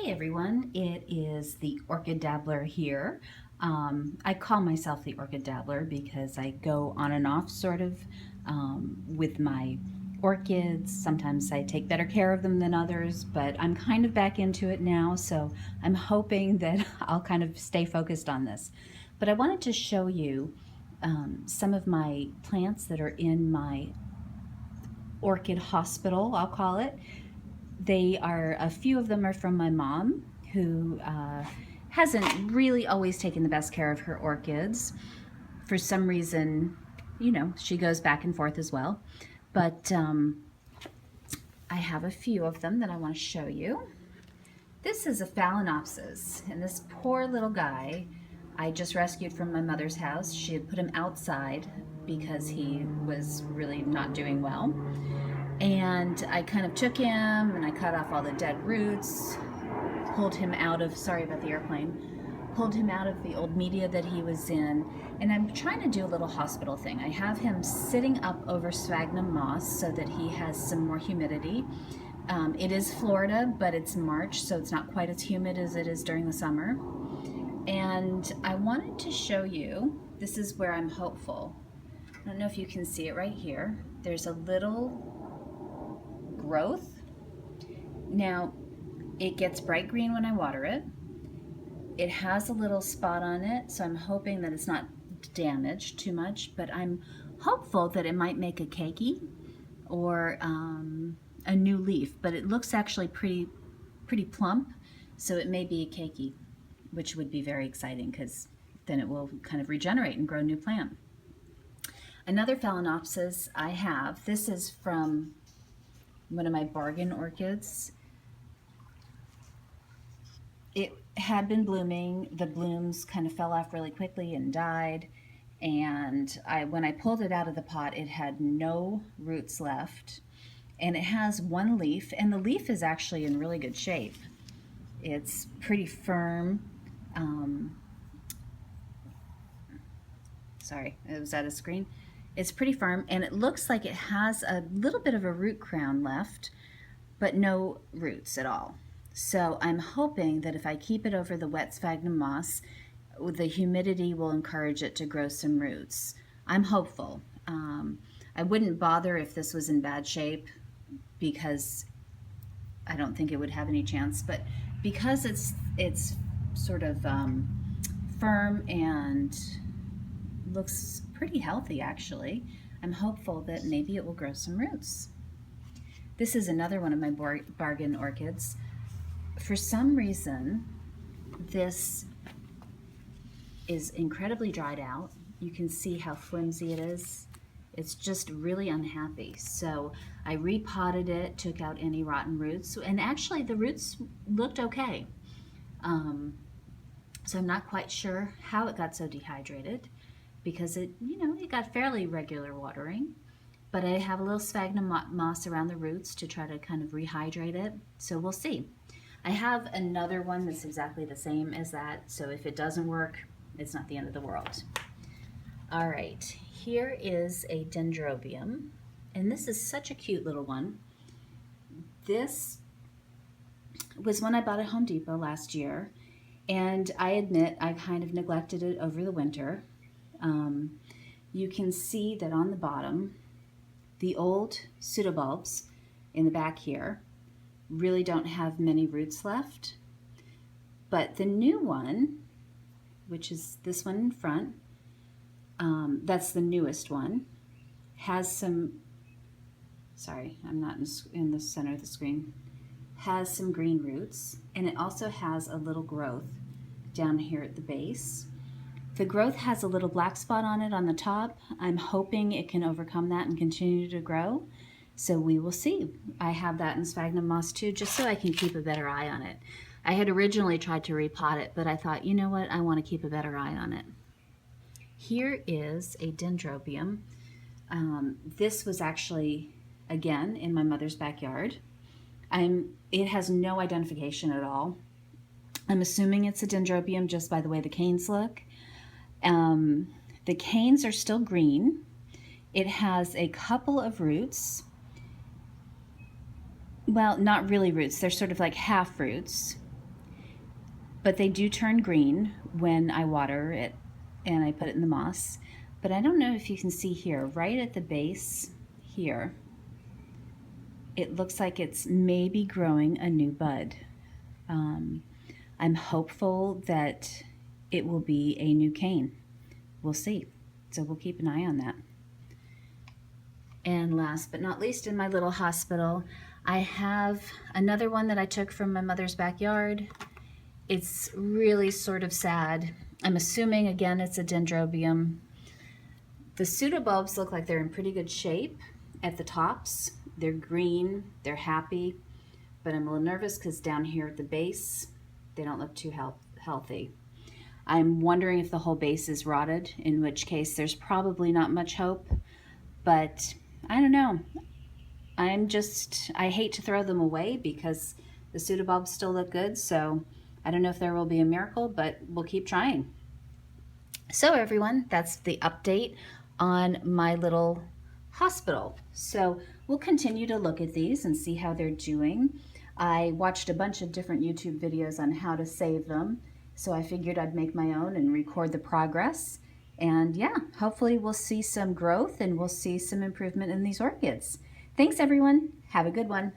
Hey everyone, it is the Orchid Dabbler here. I call myself the Orchid Dabbler because I go on and off sort of with my orchids. Sometimes I take better care of them than others, but I'm kind of back into it now, so I'm hoping that I'll kind of stay focused on this. But I wanted to show you some of my plants that are in my orchid hospital, I'll call it. A few of them are from my mom, who hasn't really always taken the best care of her orchids. For some reason, she goes back and forth as well. But I have a few of them that I want to show you. This is a Phalaenopsis, and this poor little guy I just rescued from my mother's house. She had put him outside because he was really not doing well. And I kind of took him and I cut off all the dead roots, pulled him out of, sorry about the airplane, pulled him out of the old media that he was in. And I'm trying to do a little hospital thing. I have him sitting up over sphagnum moss so that he has some more humidity. It is Florida, but it's March, so it's not quite as humid as it is during the summer. And I wanted to show you, this is where I'm hopeful. I don't know if you can see it right here. There's a little growth. Now, it gets bright green when I water it. It has a little spot on it, so I'm hoping that it's not damaged too much, but I'm hopeful that it might make a keiki or a new leaf, but it looks actually pretty plump, so it may be a keiki, which would be very exciting because then it will kind of regenerate and grow a new plant. Another Phalaenopsis I have, this is from one of my bargain orchids. It had been blooming. The blooms kind of fell off really quickly and died. And when I pulled it out of the pot, it had no roots left. And it has one leaf, and the leaf is actually in really good shape. It's pretty firm. Sorry, it was out of screen. It's pretty firm, and it looks like it has a little bit of a root crown left, but no roots at all. So I'm hoping that if I keep it over the wet sphagnum moss, the humidity will encourage it to grow some roots. I'm hopeful. I wouldn't bother if this was in bad shape because I don't think it would have any chance, but because it's sort of firm and looks pretty healthy actually, I'm hopeful that maybe it will grow some roots. This is another one of my bargain orchids. For some reason, this is incredibly dried out. You can see how flimsy it is. It's just really unhappy. So I repotted it, took out any rotten roots, and actually the roots looked okay. So I'm not quite sure how it got so dehydrated because it got fairly regular watering. But I have a little sphagnum moss around the roots to try to kind of rehydrate it. So we'll see. I have another one that's exactly the same as that. So if it doesn't work, it's not the end of the world. All right, here is a dendrobium. And this is such a cute little one. This was one I bought at Home Depot last year. And I admit I kind of neglected it over the winter. You can see that on the bottom, the old pseudobulbs in the back here really don't have many roots left. But the new one, which is this one in front, that's the newest one, has some, sorry, I'm not in the center of the screen, has some green roots, and it also has a little growth down here at the base. The growth has a little black spot on it on the top. I'm hoping it can overcome that and continue to grow. So we will see. I have that in sphagnum moss too, just so I can keep a better eye on it. I had originally tried to repot it, but I thought, you know what, I want to keep a better eye on it. Here is a dendrobium. This was actually, again, in my mother's backyard. It has no identification at all. I'm assuming it's a dendrobium just by the way the canes look. The canes are still green. It has a couple of roots. Well, not really roots. They're sort of like half roots. but they do turn green when I water it and I put it in the moss. But I don't know if you can see here, right at the base here, it looks like it's maybe growing a new bud. I'm hopeful that it will be a new cane. We'll see. So we'll keep an eye on that. And last but not least, in my little hospital, I have another one that I took from my mother's backyard. It's really sort of sad. I'm assuming, again, it's a dendrobium. The pseudobulbs look like they're in pretty good shape at the tops. They're green, they're happy, but I'm a little nervous because down here at the base, they don't look too healthy. I'm wondering if the whole base is rotted, in which case there's probably not much hope, but I don't know. I hate to throw them away because the pseudobulbs still look good, so I don't know if there will be a miracle, but we'll keep trying. So everyone, that's the update on my little hospital. So we'll continue to look at these and see how they're doing. I watched a bunch of different YouTube videos on how to save them, so I figured I'd make my own and record the progress. And yeah, hopefully we'll see some growth and we'll see some improvement in these orchids. Thanks everyone. Have a good one.